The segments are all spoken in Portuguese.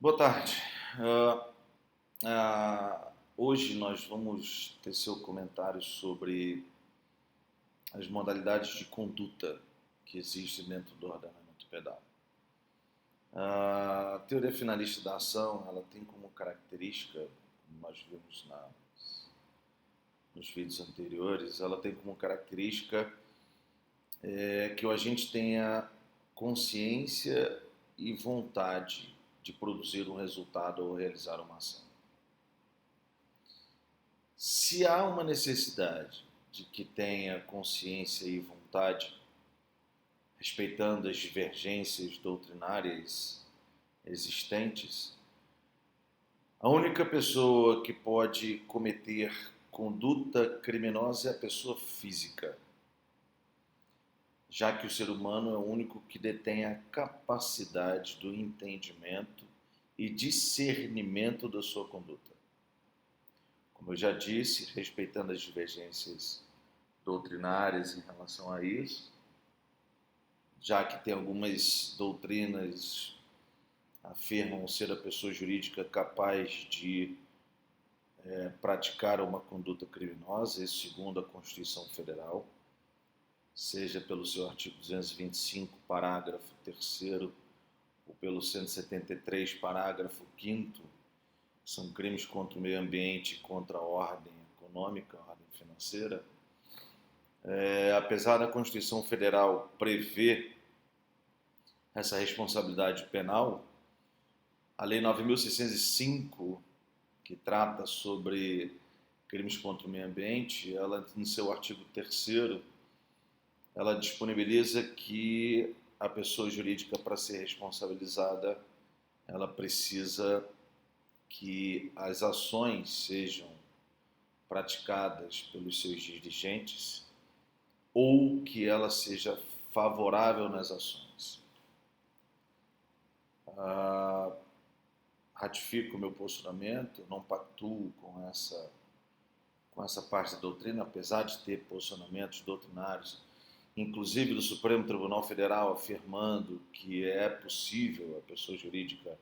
Boa tarde. Hoje nós vamos tecer o comentário sobre as modalidades de conduta que existem dentro do ordenamento penal. A teoria finalista da ação, ela tem como característica, como nós vimos nos vídeos anteriores, ela tem como característica que o agente tenha consciência e vontade de produzir um resultado ou realizar uma ação. Se há uma necessidade de que tenha consciência e vontade, respeitando as divergências doutrinárias existentes, a única pessoa que pode cometer conduta criminosa é a pessoa física, já que o ser humano é o único que detém a capacidade do entendimento e discernimento da sua conduta. Como eu já disse, respeitando as divergências doutrinárias em relação a isso, já que tem algumas doutrinas afirmam ser a pessoa jurídica capaz de praticar uma conduta criminosa, isso segundo a Constituição Federal, seja pelo seu artigo 225, parágrafo 3º, ou pelo 173, parágrafo 5º, são crimes contra o meio ambiente e contra a ordem econômica, a ordem financeira. Apesar da Constituição Federal prever essa responsabilidade penal, a Lei 9.605, que trata sobre crimes contra o meio ambiente, ela, no seu artigo 3º, ela disponibiliza que a pessoa jurídica, para ser responsabilizada, ela precisa que as ações sejam praticadas pelos seus dirigentes ou que ela seja favorável nas ações. Ratifico o meu posicionamento, não pactuo com essa parte da doutrina, apesar de ter posicionamentos doutrinários, inclusive do Supremo Tribunal Federal, afirmando que é possível a pessoa jurídica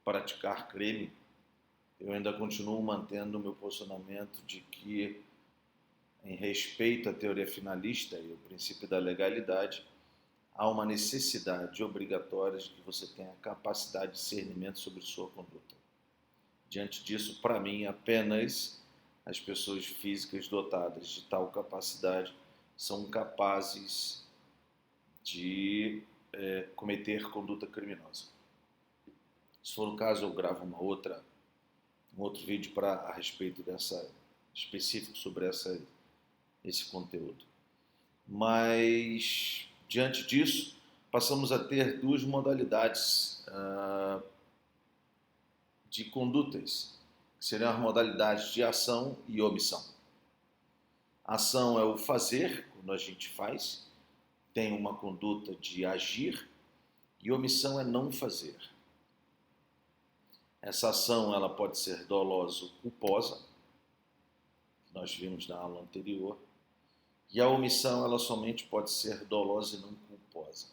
praticar crime. Eu ainda continuo mantendo o meu posicionamento de que, em respeito à teoria finalista e ao princípio da legalidade, há uma necessidade obrigatória de que você tenha capacidade de discernimento sobre sua conduta. Diante disso, para mim, apenas as pessoas físicas dotadas de tal capacidade são capazes de cometer conduta criminosa. Se for o caso, eu gravo um outro vídeo a respeito específico sobre esse conteúdo. Mas, diante disso, passamos a ter duas modalidades de condutas, que seriam as modalidades de ação e omissão. Ação é o fazer, quando a gente faz, tem uma conduta de agir, e omissão é não fazer. Essa ação ela pode ser dolosa ou culposa, que nós vimos na aula anterior, e a omissão ela somente pode ser dolosa e não culposa.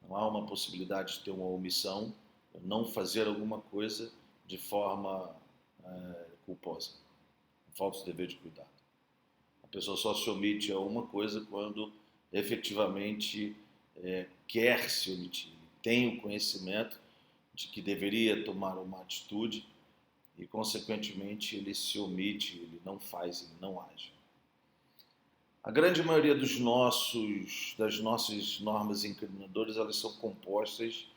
Não há uma possibilidade de ter uma omissão, não fazer alguma coisa de forma culposa, falta de dever de cuidado. A pessoa só se omite a uma coisa quando efetivamente quer se omitir, tem o conhecimento de que deveria tomar uma atitude e, consequentemente, ele se omite, ele não faz, ele não age. A grande maioria das nossas normas incriminadoras, elas são compostas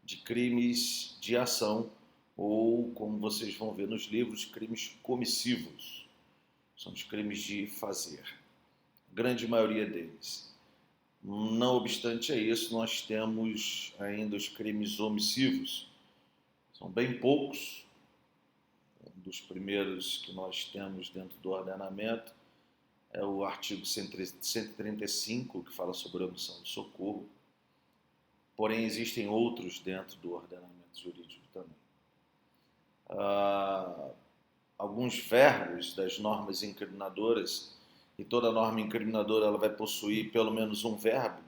de crimes de ação ou, como vocês vão ver nos livros, crimes comissivos. São os crimes de fazer. A grande maioria deles. Não obstante a isso, nós temos ainda os crimes omissivos. São bem poucos. Um dos primeiros que nós temos dentro do ordenamento é o artigo 135, que fala sobre a omissão de socorro. Porém, existem outros dentro do ordenamento jurídico também. Alguns verbos das normas incriminadoras, e toda norma incriminadora ela vai possuir pelo menos um verbo,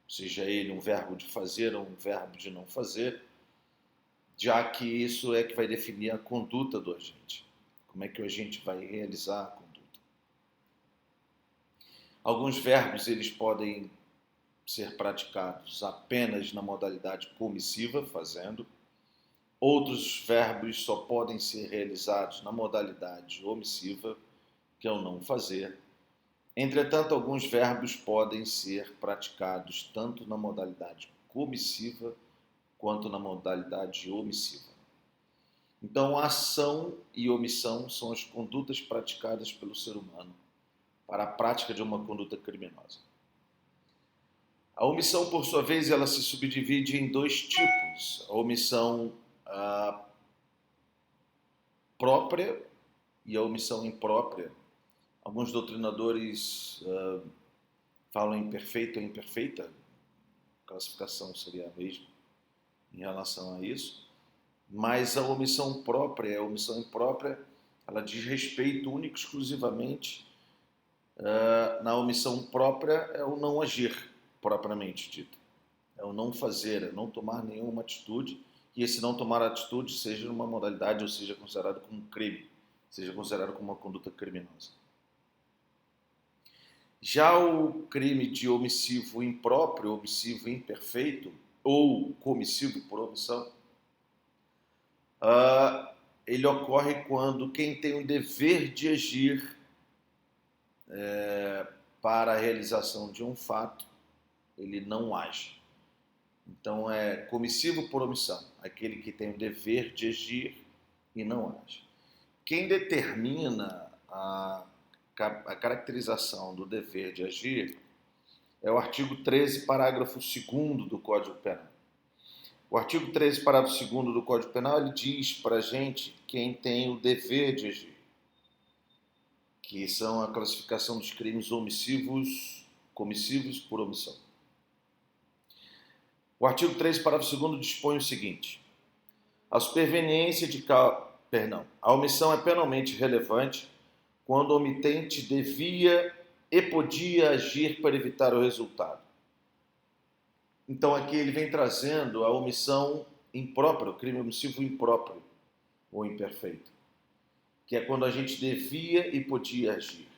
seja ele um verbo de fazer ou um verbo de não fazer. já que isso é que vai definir a conduta do agente. Como é que o agente vai realizar a conduta? Alguns verbos eles podem ser praticados apenas na modalidade comissiva, fazendo. Outros verbos só podem ser realizados na modalidade omissiva, que é o não fazer. Entretanto, alguns verbos podem ser praticados tanto na modalidade comissiva quanto na modalidade omissiva. Então, a ação e omissão são as condutas praticadas pelo ser humano para a prática de uma conduta criminosa. A omissão, por sua vez, ela se subdivide em dois tipos. A omissão própria e a omissão imprópria. Alguns doutrinadores falam em perfeita ou imperfeita, a classificação seria a mesma em relação a isso, mas a omissão própria, a omissão imprópria, ela diz respeito único e exclusivamente na omissão própria é o não agir, propriamente dito. É o não fazer, é não tomar nenhuma atitude, e esse não tomar atitude seja numa modalidade ou seja considerado como um crime, seja considerado como uma conduta criminosa. Já o crime de omissivo impróprio, omissivo imperfeito, ou comissivo por omissão, ele ocorre quando quem tem o dever de agir para a realização de um fato, ele não age. Então é comissivo por omissão, aquele que tem o dever de agir e não age. Quem determina a caracterização do dever de agir é o artigo 13, parágrafo 2º do Código Penal. O artigo 13, parágrafo 2º do Código Penal, ele diz para a gente quem tem o dever de agir, que são a classificação dos crimes omissivos, comissivos por omissão. O artigo 13, parágrafo 2º dispõe o seguinte: a superveniência a omissão é penalmente relevante quando o omitente devia e podia agir para evitar o resultado. Então aqui ele vem trazendo a omissão imprópria, o crime omissivo impróprio ou imperfeito, que é quando a gente devia e podia agir.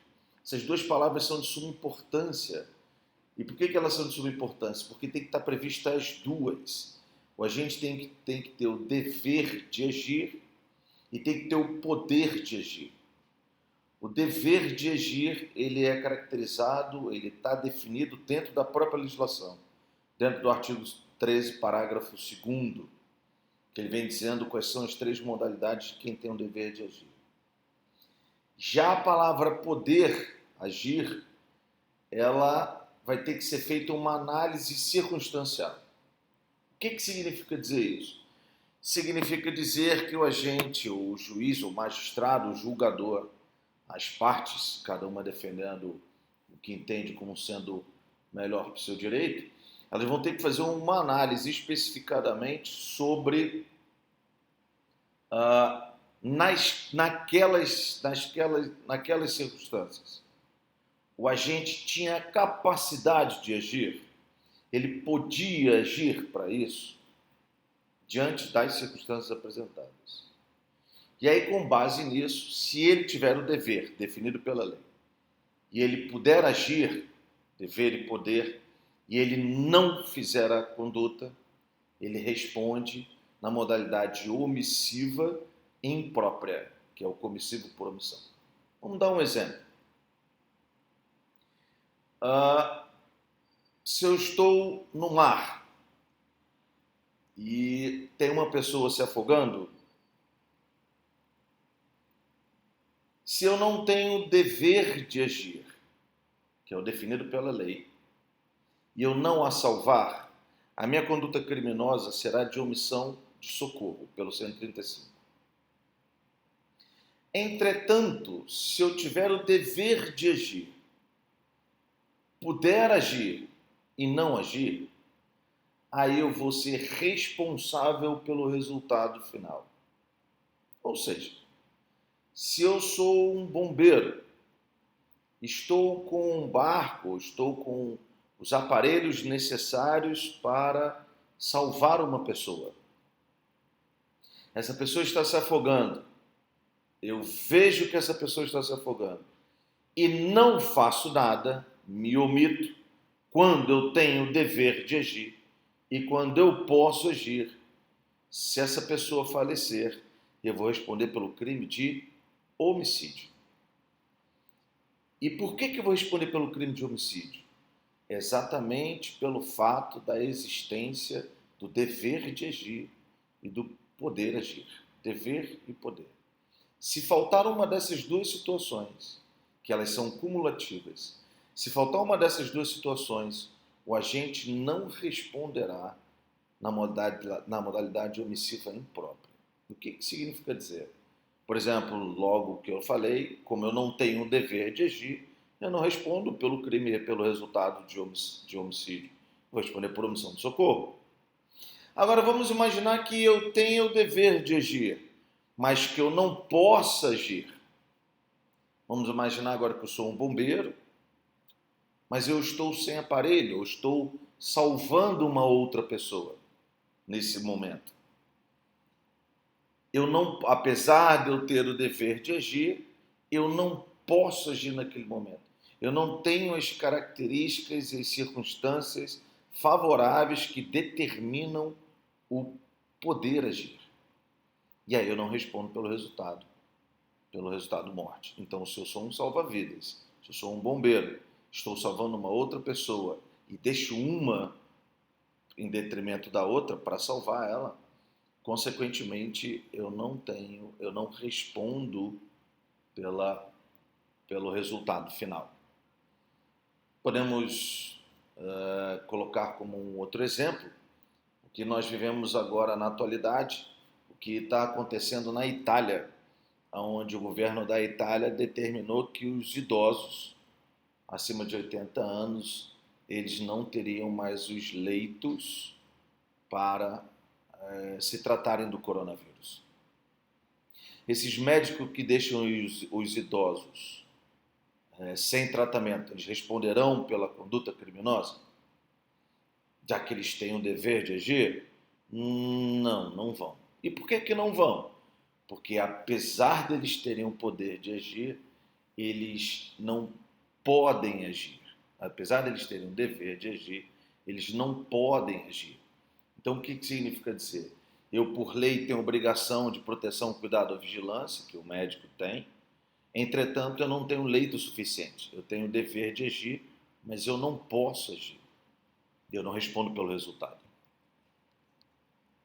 Essas duas palavras são de suma importância. E por que elas são de suma importância? Porque tem que estar prevista as duas. O agente tem que ter o dever de agir e tem que ter o poder de agir. O dever de agir, ele é caracterizado, ele está definido dentro da própria legislação, dentro do artigo 13, parágrafo 2º, que ele vem dizendo quais são as três modalidades de quem tem o dever de agir. Já a palavra poder agir, ela vai ter que ser feita uma análise circunstancial. O que significa dizer isso? Significa dizer que o agente, o juiz, o magistrado, o julgador, as partes, cada uma defendendo o que entende como sendo melhor para o seu direito, elas vão ter que fazer uma análise especificadamente sobre naquelas circunstâncias. O agente tinha capacidade de agir, ele podia agir para isso, diante das circunstâncias apresentadas. E aí, com base nisso, se ele tiver o dever definido pela lei, e ele puder agir, dever e poder, e ele não fizer a conduta, ele responde na modalidade omissiva imprópria, que é o comissivo por omissão. Vamos dar um exemplo. Se eu estou no mar e tem uma pessoa se afogando, se eu não tenho o dever de agir, que é o definido pela lei, e eu não a salvar, a minha conduta criminosa será de omissão de socorro, pelo 135. Entretanto, se eu tiver o dever de agir, puder agir e não agir, aí eu vou ser responsável pelo resultado final. Ou seja, se eu sou um bombeiro, estou com um barco, estou com os aparelhos necessários para salvar uma pessoa. essa pessoa está se afogando, eu vejo que essa pessoa está se afogando e não faço nada, me omito, quando eu tenho o dever de agir e quando eu posso agir, se essa pessoa falecer, eu vou responder pelo crime de homicídio. E por que eu vou responder pelo crime de homicídio? Exatamente pelo fato da existência do dever de agir e do poder agir. Dever e poder. Se faltar uma dessas duas situações, que elas são cumulativas, se faltar uma dessas duas situações, o agente não responderá na modalidade omissiva imprópria. O que significa dizer? Por exemplo, logo que eu falei, como eu não tenho o dever de agir, eu não respondo pelo crime e pelo resultado de homicídio. Vou responder por omissão de socorro. Agora vamos imaginar que eu tenha o dever de agir, mas que eu não possa agir. Vamos imaginar agora que eu sou um bombeiro, mas eu estou sem aparelho, eu estou salvando uma outra pessoa nesse momento. Eu não, apesar de eu ter o dever de agir, eu não posso agir naquele momento. Eu não tenho as características e as circunstâncias favoráveis que determinam o poder agir. E aí eu não respondo pelo resultado morte. Então, se eu sou um salva-vidas, se eu sou um bombeiro, estou salvando uma outra pessoa e deixo uma em detrimento da outra para salvar ela, consequentemente, eu não respondo pelo resultado final. Podemos colocar como um outro exemplo o que nós vivemos agora na atualidade, o que está acontecendo na Itália, onde o governo da Itália determinou que os idosos acima de 80 anos eles não teriam mais os leitos para se tratarem do coronavírus. Esses médicos que deixam os idosos sem tratamento, eles responderão pela conduta criminosa? Já que eles têm o dever de agir? Não vão. E por que não vão? Porque apesar deles terem o poder de agir, eles não podem agir. Apesar deles terem o dever de agir, eles não podem agir. Então, o que significa dizer? Eu, por lei, tenho obrigação de proteção, cuidado ou vigilância, que o médico tem. Entretanto, eu não tenho leito suficiente. Eu tenho o dever de agir, mas eu não posso agir. Eu não respondo pelo resultado.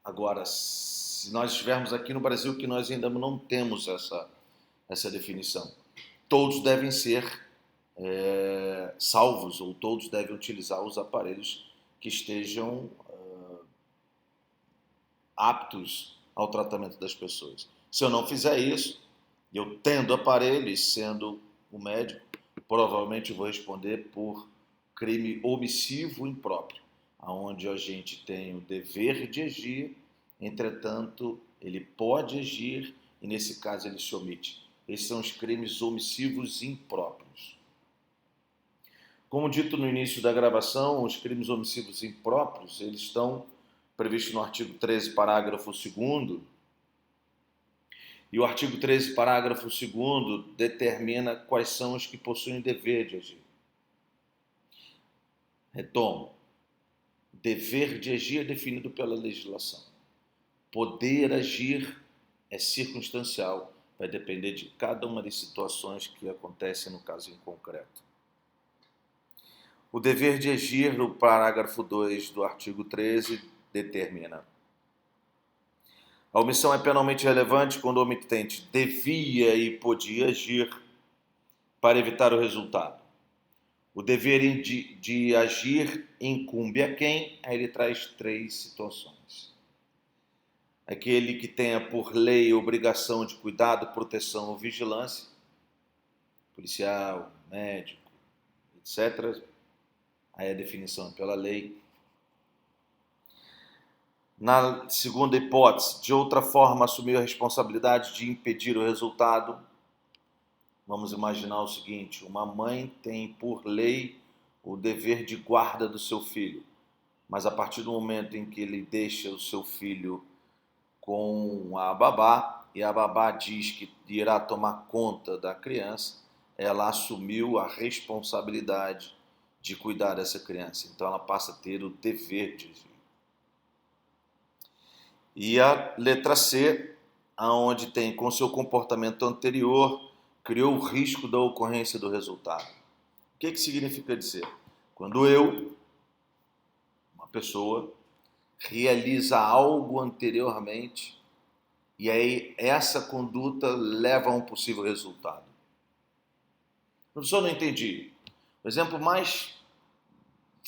Agora, se nós estivermos aqui no Brasil, que nós ainda não temos essa definição, todos devem ser salvos, ou todos devem utilizar os aparelhos que estejam aptos ao tratamento das pessoas. Se eu não fizer isso, eu tendo aparelho e sendo o médico, provavelmente vou responder por crime omissivo impróprio, onde a gente tem o dever de agir, entretanto, ele pode agir e, nesse caso, ele se omite. Esses são os crimes omissivos impróprios. Como dito no início da gravação, os crimes omissivos impróprios, eles estão previstos no artigo 13, parágrafo 2º, e o artigo 13, parágrafo 2º, determina quais são os que possuem o dever de agir. Retomo. Dever de agir é definido pela legislação. Poder agir é circunstancial, vai depender de cada uma das situações que acontecem no caso em concreto. O dever de agir, no parágrafo 2 do artigo 13, determina: a omissão é penalmente relevante quando o omitente devia e podia agir para evitar o resultado. O dever de agir incumbe a quem? Aí ele traz 3 situações. Aquele que tenha por lei obrigação de cuidado, proteção ou vigilância, policial, médico, etc. Aí a definição é pela lei. Na segunda hipótese, de outra forma, assumir a responsabilidade de impedir o resultado. Vamos imaginar o seguinte: uma mãe tem por lei o dever de guarda do seu filho, mas a partir do momento em que ele deixa o seu filho com a babá, e a babá diz que irá tomar conta da criança, ela assumiu a responsabilidade de cuidar dessa criança. Então ela passa a ter o dever de agir. E a letra C, aonde tem com seu comportamento anterior, criou o risco da ocorrência do resultado. O que significa dizer? Quando uma pessoa, realiza algo anteriormente e aí essa conduta leva a um possível resultado. Professor, não entendi. O exemplo mais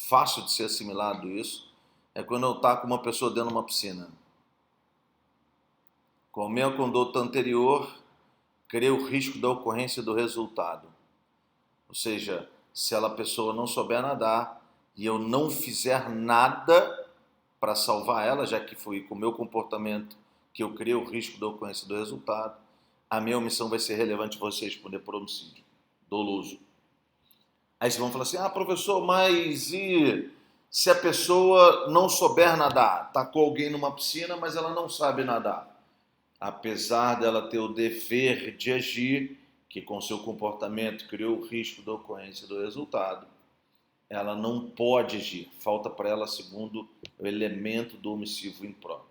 fácil de ser assimilado isso é quando eu estou com uma pessoa dentro de uma piscina. Com a minha conduta anterior, criei o risco da ocorrência do resultado. Ou seja, se a pessoa não souber nadar e eu não fizer nada para salvar ela, já que foi com o meu comportamento que eu criei o risco da ocorrência do resultado, a minha omissão vai ser relevante para você responder por homicídio doloso. Aí vocês vão falar assim, professor, mas e se a pessoa não souber nadar? Tacou alguém numa piscina, mas ela não sabe nadar. Apesar dela ter o dever de agir, que com seu comportamento criou o risco da ocorrência do resultado, ela não pode agir. Falta para ela, segundo o elemento do omissivo impróprio.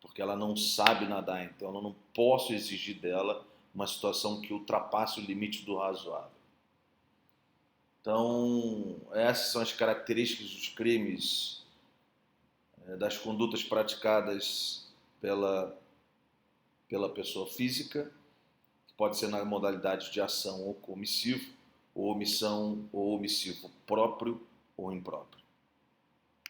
Porque ela não sabe nadar, então eu não posso exigir dela uma situação que ultrapasse o limite do razoável. Então, essas são as características dos crimes, das condutas praticadas pela pessoa física, que pode ser na modalidade de ação ou comissivo, ou omissão ou omissivo próprio ou impróprio.